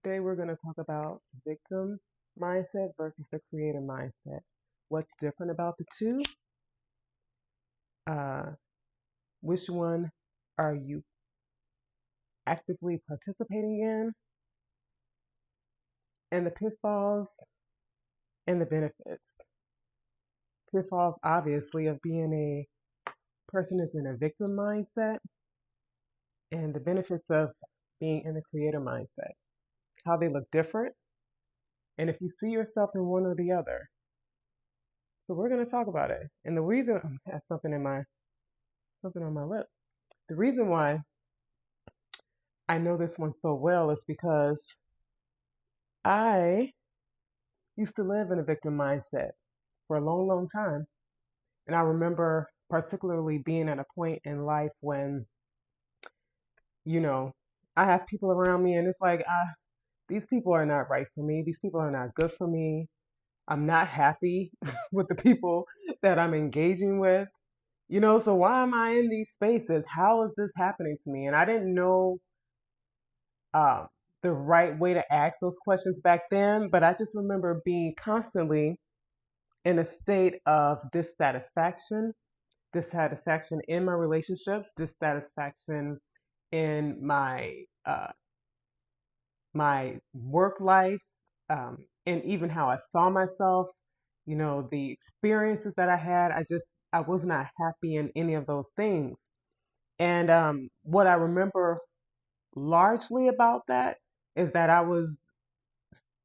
Today we're going to talk about victim mindset versus the creator mindset. What's different about the two? Uh, which one are you actively participating in? And the pitfalls and the benefits. Pitfalls, obviously, of being a person is in a victim mindset, and the benefits of being in the creator mindset. How they look different, and if you see yourself in one or the other. So we're going to talk about it. And the reason I have something on my lip. The reason why I know this one so well is because I used to live in a victim mindset for a long, long time. And I remember particularly being at a point in life when, I have people around me and it's like, these people are not right for me. These people are not good for me. I'm not happy with the people that I'm engaging with. So why am I in these spaces? How is this happening to me? And I didn't know uh, the right way to ask those questions back then, but I just remember being constantly in a state of dissatisfaction in my relationships, dissatisfaction in my work life, and even how I saw myself, the experiences that I had. I was not happy in any of those things. And what I remember largely about that is that I was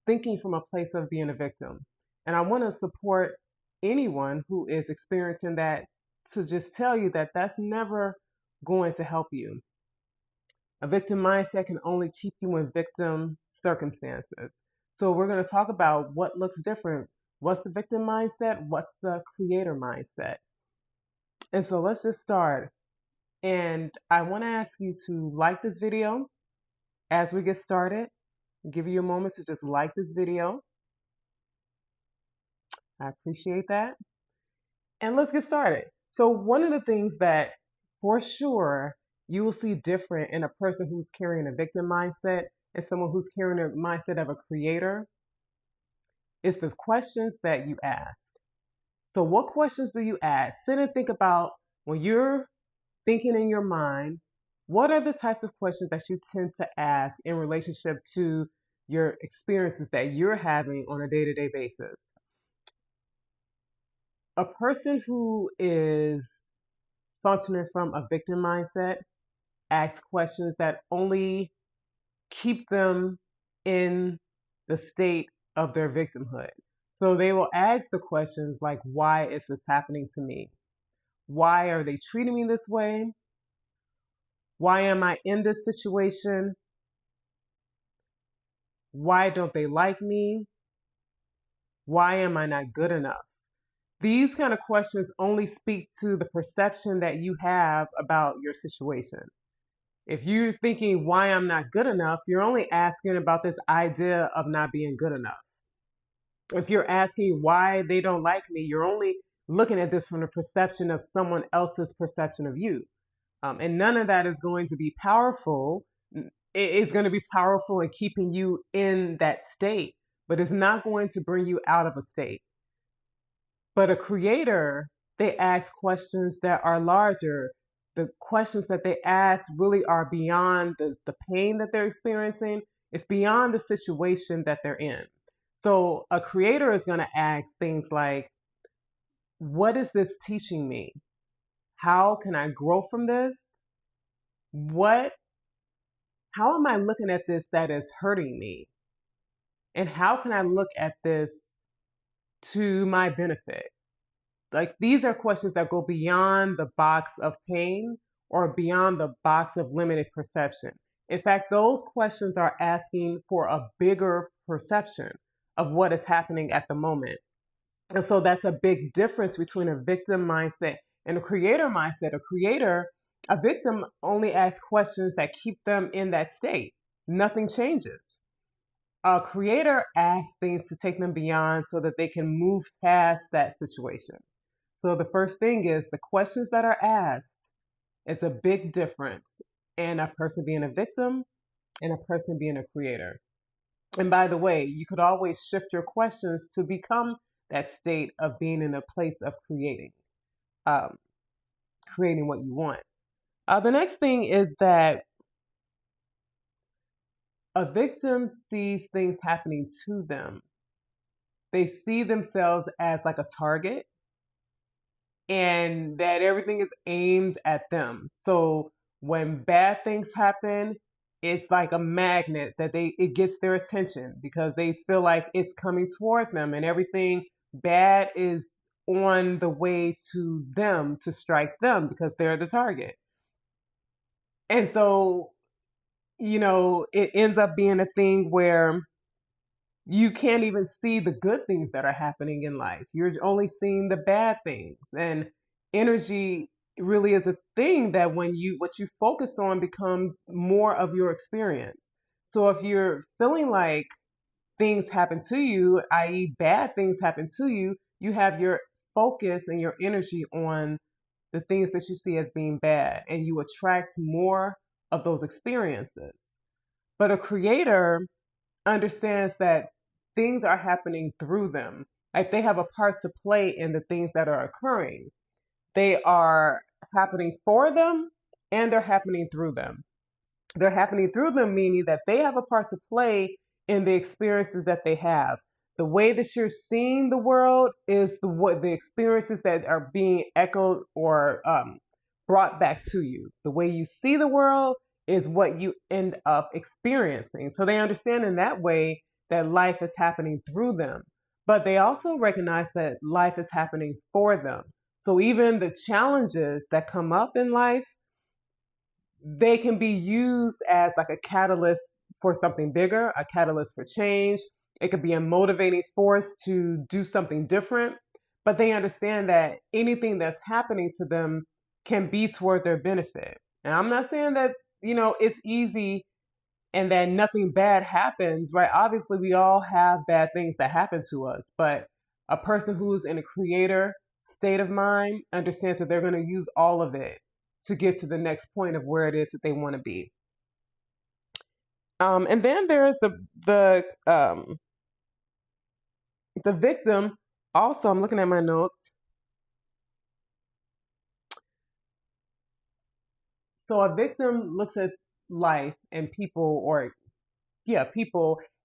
thinking from a place of being a victim. And I want to support anyone who is experiencing that to just tell you that that's never going to help you. A victim mindset can only keep you in victim circumstances. So we're going to talk about what looks different. What's the victim mindset? What's the creator mindset? And so let's just start. And I want to ask you to like this video as we get started. Give you a moment to just like this video. I appreciate that. And let's get started. So one of the things that for sure you will see different in a person who's carrying a victim mindset and someone who's carrying a mindset of a creator is the questions that you ask. So what questions do you ask? Sit and think about when you're thinking in your mind, what are the types of questions that you tend to ask in relationship to your experiences that you're having on a day-to-day basis? A person who is functioning from a victim mindset asks questions that only keep them in the state of their victimhood. So they will ask the questions like, why is this happening to me? Why are they treating me this way? Why am I in this situation? Why don't they like me? Why am I not good enough? These kind of questions only speak to the perception that you have about your situation. If you're thinking, why I'm not good enough, you're only asking about this idea of not being good enough. If you're asking why they don't like me, you're only looking at this from the perception of someone else's perception of you. And none of that is going to be powerful. It's going to be powerful in keeping you in that state, but it's not going to bring you out of a state. But a creator, they ask questions that are larger. The questions that they ask really are beyond the pain that they're experiencing. It's beyond the situation that they're in. So a creator is going to ask things like, what is this teaching me? How can I grow from this? How am I looking at this that is hurting me? And how can I look at this to my benefit? Like, these are questions that go beyond the box of pain or beyond the box of limited perception. In fact, those questions are asking for a bigger perception of what is happening at the moment. And so that's a big difference between a victim mindset and a creator mindset. A victim only asks questions that keep them in that state. Nothing changes. A creator asks things to take them beyond so that they can move past that situation. So the first thing is the questions that are asked is a big difference in a person being a victim and a person being a creator. And by the way, you could always shift your questions to become that state of being in a place of um, creating what you want. The next thing is that a victim sees things happening to them. They see themselves as like a target and that everything is aimed at them. So when bad things happen, it's like a magnet that it gets their attention because they feel like it's coming toward them and everything bad is on the way to them to strike them because they're the target. And so, it ends up being a thing where you can't even see the good things that are happening in life. You're only seeing the bad things. And energy really is a thing that what you focus on becomes more of your experience. So if you're feeling like things happen to you, i.e., bad things happen to you, you have your focus and your energy on the things that you see as being bad, and you attract more of those experiences. But a creator understands that things are happening through them. Like they have a part to play in the things that are occurring. They are happening for them and they're happening through them. They're happening through them, meaning that they have a part to play in the experiences that they have. The way that you're seeing the world is the experiences that are being echoed or brought back to you. The way you see the world is what you end up experiencing. So they understand in that way that life is happening through them. But they also recognize that life is happening for them. So even the challenges that come up in life, they can be used as like a catalyst for something bigger, a catalyst for change. It could be a motivating force to do something different. But they understand that anything that's happening to them can be toward their benefit. And I'm not saying that, it's easy and that nothing bad happens, right? Obviously, we all have bad things that happen to us, but a person who's in a creator state of mind understands that they're going to use all of it to get to the next point of where it is that they want to be. And then there's the victim. Also, I'm looking at my notes. So a victim looks at life and people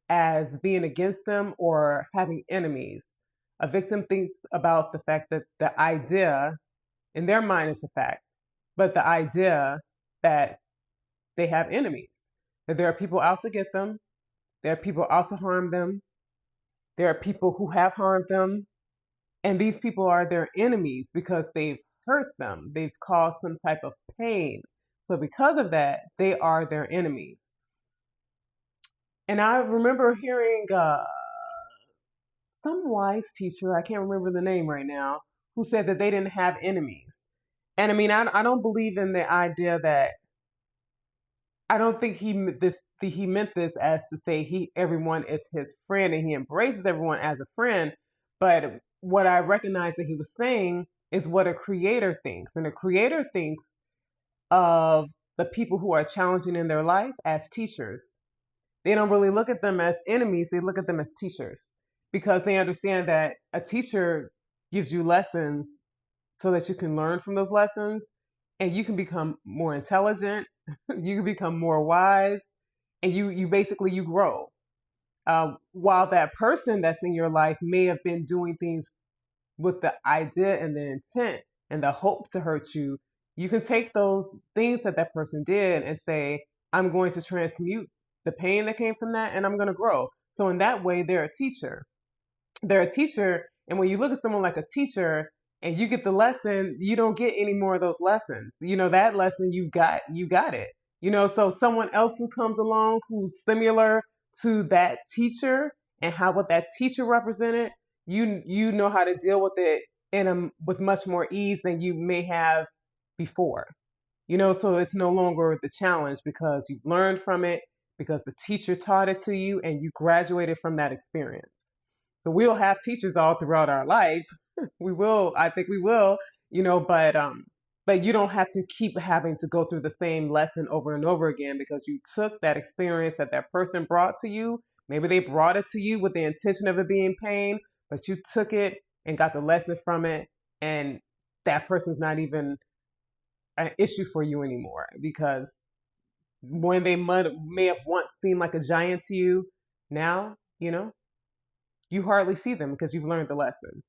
as being against them or having enemies. A victim thinks about the fact that the idea in their mind is a fact, but the idea that they have enemies, that there are people out to get them, there are people out to harm them, there are people who have harmed them, and these people are their enemies because they've hurt them, they've caused some type of pain. So because of that, they are their enemies. And I remember hearing some wise teacher, I can't remember the name right now, who said that they didn't have enemies. And I mean, I don't believe in the idea that, I don't think he meant this as to say everyone is his friend and he embraces everyone as a friend. But what I recognize that he was saying is what a creator thinks. And a creator thinks of the people who are challenging in their life as teachers. They don't really look at them as enemies, they look at them as teachers because they understand that a teacher gives you lessons so that you can learn from those lessons and you can become more intelligent, you can become more wise, and you basically you grow. While that person that's in your life may have been doing things with the idea and the intent and the hope to hurt you, you can take those things that that person did and say, I'm going to transmute the pain that came from that and I'm going to grow. So in that way, they're a teacher. They're a teacher. And when you look at someone like a teacher and you get the lesson, you don't get any more of those lessons. That lesson you got it. So someone else who comes along who's similar to that teacher and what that teacher represented, you know how to deal with it with much more ease than you may have before. So it's no longer the challenge because you've learned from it, because the teacher taught it to you and you graduated from that experience. So we'll have teachers all throughout our life. I think we will, but you don't have to keep having to go through the same lesson over and over again because you took that experience that that person brought to you Maybe they brought it to you with the intention of it being pain, but you took it and got the lesson from it, and that person's not even an issue for you anymore, because when they may have once seemed like a giant to you, now, you hardly see them because you've learned the lesson.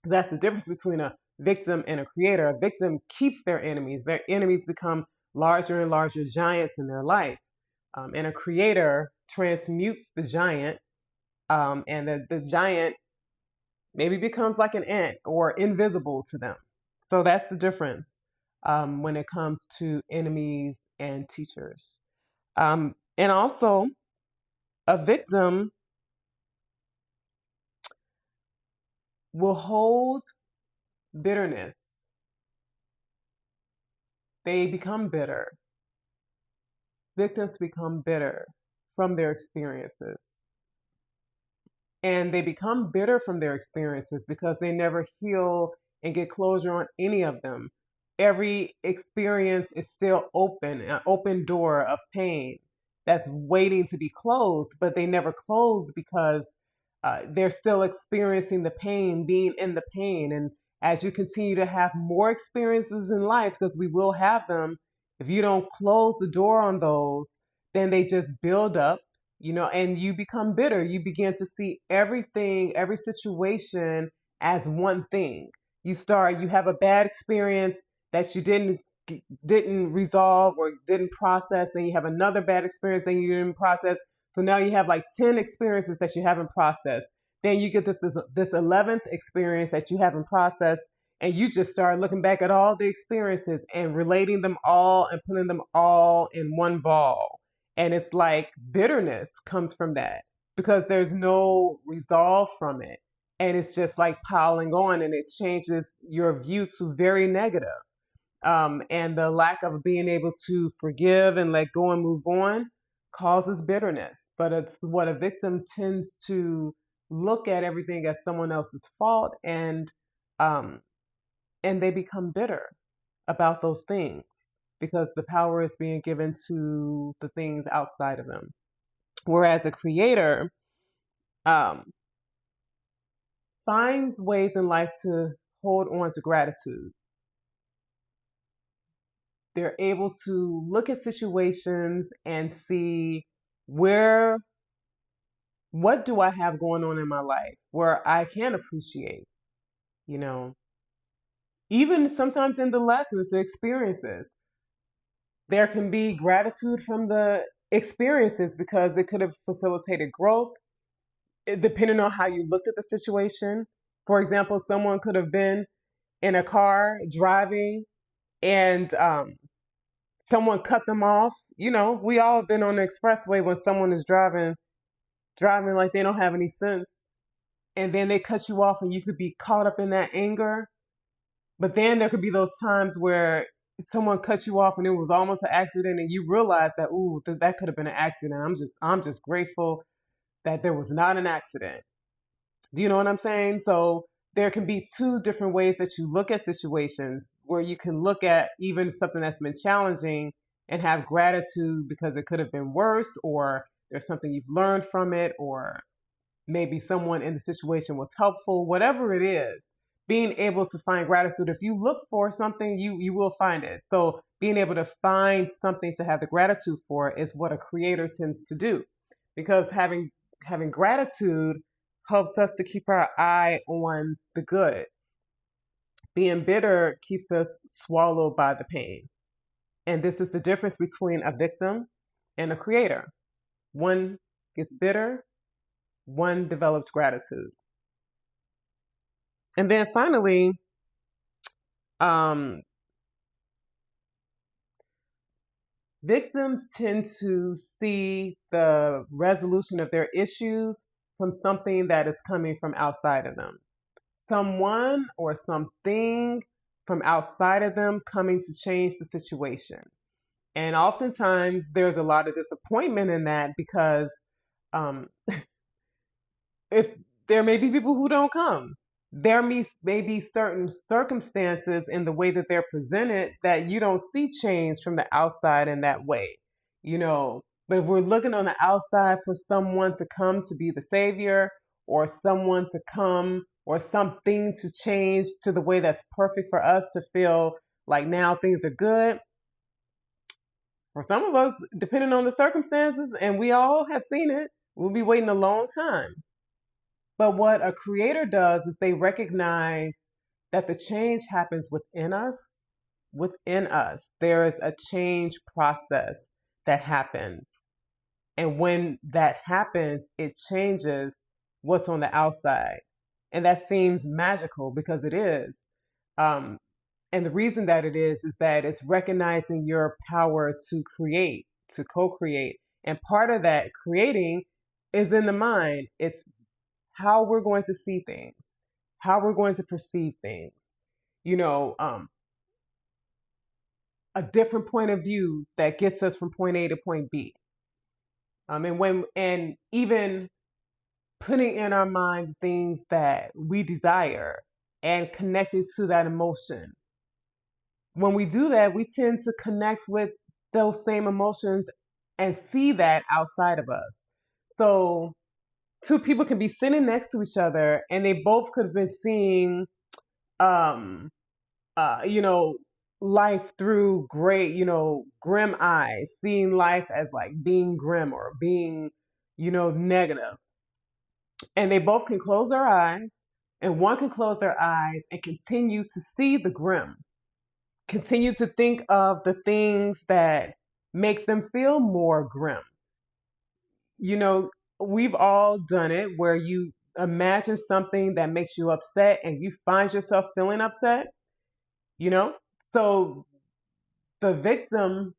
That's the difference between a victim and a creator. A victim keeps their enemies. Their enemies become larger and larger giants in their life. And a creator transmutes the giant, and the giant maybe becomes like an ant or invisible to them. So that's the difference when it comes to enemies and teachers. And also, a victim will hold bitterness. They become bitter. Victims become bitter from their experiences. And they become bitter from their experiences because they never heal and get closure on any of them. Every experience is still open, an open door of pain that's waiting to be closed, but they never close because they're still experiencing the pain, being in the pain. And as you continue to have more experiences in life, because we will have them, if you don't close the door on those, then they just build up, and you become bitter. You begin to see everything, every situation as one thing. You have a bad experience that you didn't resolve or didn't process. Then you have another bad experience that you didn't process. So now you have like 10 experiences that you haven't processed. Then you get this 11th experience that you haven't processed, and you just start looking back at all the experiences and relating them all and putting them all in one ball. And it's like bitterness comes from that because there's no resolve from it. And it's just like piling on, and it changes your view to very negative. And the lack of being able to forgive and let go and move on causes bitterness. But it's what a victim tends to look at everything as someone else's fault, and they become bitter about those things because the power is being given to the things outside of them. Whereas a creator finds ways in life to hold on to gratitude. They're able to look at situations and see what do I have going on in my life where I can appreciate, even sometimes in the lessons, the experiences. There can be gratitude from the experiences because it could have facilitated growth, depending on how you looked at the situation. For example, someone could have been in a car driving and someone cut them off. We all have been on the expressway when someone is driving like they don't have any sense, and then they cut you off, and you could be caught up in that anger. But then there could be those times where someone cut you off and it was almost an accident, and you realize that, ooh, that could have been an accident. I'm just grateful that there was not an accident. Do you know what I'm saying? So there can be two different ways that you look at situations, where you can look at even something that's been challenging and have gratitude because it could have been worse, or there's something you've learned from it, or maybe someone in the situation was helpful, whatever it is. Being able to find gratitude, if you look for something, you will find it. So being able to find something to have the gratitude for is what a creator tends to do, because having gratitude helps us to keep our eye on the good. Being bitter keeps us swallowed by the pain. And this is the difference between a victim and a creator. One gets bitter, one develops gratitude. And then finally, victims tend to see the resolution of their issues from something that is coming from outside of them. Someone or something from outside of them coming to change the situation. And oftentimes there's a lot of disappointment in that because if there may be people who don't come. There may be certain circumstances in the way that they're presented that you don't see change from the outside in that way. But if we're looking on the outside for someone to come to be the savior, or someone to come, or something to change to the way that's perfect for us to feel like now things are good, for some of us, depending on the circumstances, and we all have seen it, we'll be waiting a long time. But what a creator does is they recognize that the change happens within us. Within us, there is a change process that happens. And when that happens, it changes what's on the outside. And that seems magical because it is. Um, and the reason that it is that it's recognizing your power to create, to co create. And part of that creating is in the mind. It's how we're going to see things, how we're going to perceive things. You know, a different point of view that gets us from point A to point B. And even putting in our mind things that we desire and connected to that emotion. When we do that, we tend to connect with those same emotions and see that outside of us. So two people can be sitting next to each other and they both could have been seeing, you know, life through great, you know, grim eyes, seeing life as like being grim or being, you know, negative. And they both can close their eyes, and one can close their eyes and continue to see the grim, continue to think of the things that make them feel more grim. You know, we've all done it where you imagine something that makes you upset and you find yourself feeling upset, you know? So the victim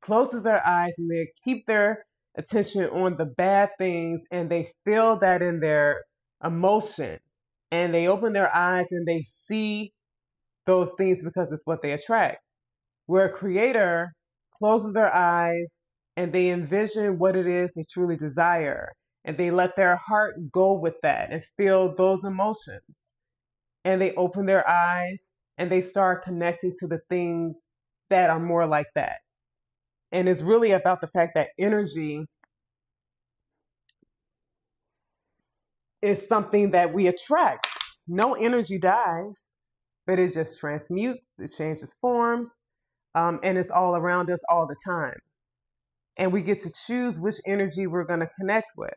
closes their eyes and they keep their attention on the bad things and they feel that in their emotion and they open their eyes and they see those things because it's what they attract. Where a creator closes their eyes and they envision what it is they truly desire and they let their heart go with that and feel those emotions. And they open their eyes and they start connecting to the things that are more like that. And it's really about the fact that energy is something that we attract. No energy dies, but it just transmutes, it changes forms, and it's all around us all the time. And we get to choose which energy we're going to connect with.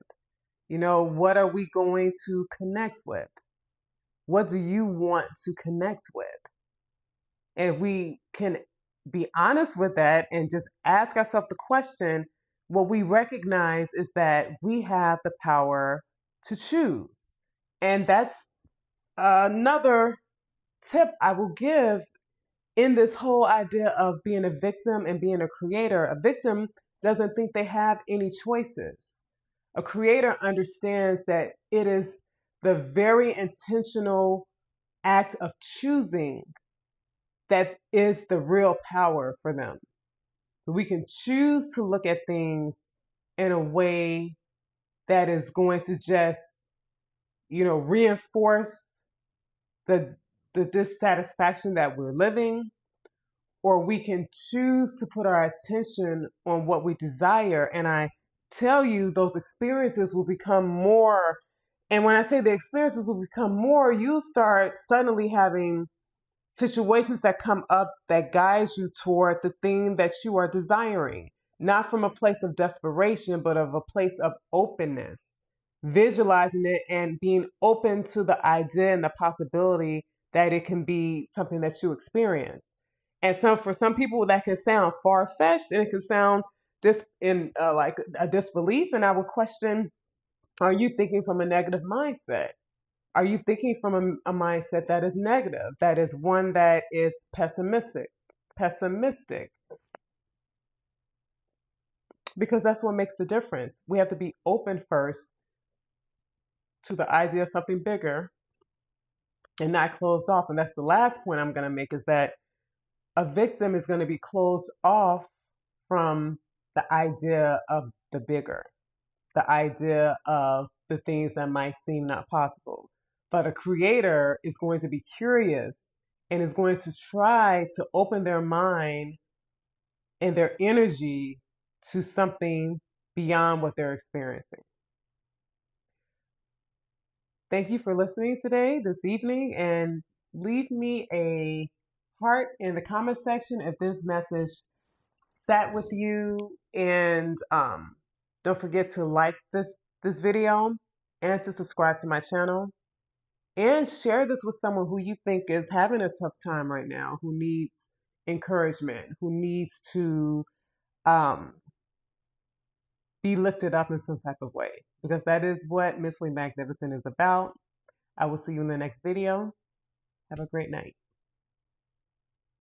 You know, what are we going to connect with? What do you want to connect with? And if we can be honest with that and just ask ourselves the question, what we recognize is that we have the power to choose. And that's another tip I will give in this whole idea of being a victim and being a creator. A victim doesn't think they have any choices. A creator understands that it is the very intentional act of choosing that is the real power for them. So we can choose to look at things in a way that is going to just, you know, reinforce the dissatisfaction that we're living, or we can choose to put our attention on what we desire. And I tell you, those experiences will become more. And when I say the experiences will become more, you start suddenly having situations that come up that guides you toward the thing that you are desiring, not from a place of desperation, but of a place of openness, visualizing it and being open to the idea and the possibility that it can be something that you experience. And so for some people that can sound far-fetched and it can sound like a disbelief. And I would question, are you thinking from a negative mindset? Are you thinking from a mindset that is negative, that is one that is pessimistic? Because that's what makes the difference. We have to be open first to the idea of something bigger and not closed off. And that's the last point I'm going to make, is that a victim is going to be closed off from the idea of the bigger, the idea of the things that might seem not possible. But a creator is going to be curious and is going to try to open their mind and their energy to something beyond what they're experiencing. Thank you for listening today, this evening, and leave me a heart in the comment section if this message sat with you. And don't forget to like this video and to subscribe to my channel. And share this with someone who you think is having a tough time right now, who needs encouragement, who needs to um, be lifted up in some type of way. Because that is what Mentally Magnificent is about. I will see you in the next video. Have a great night.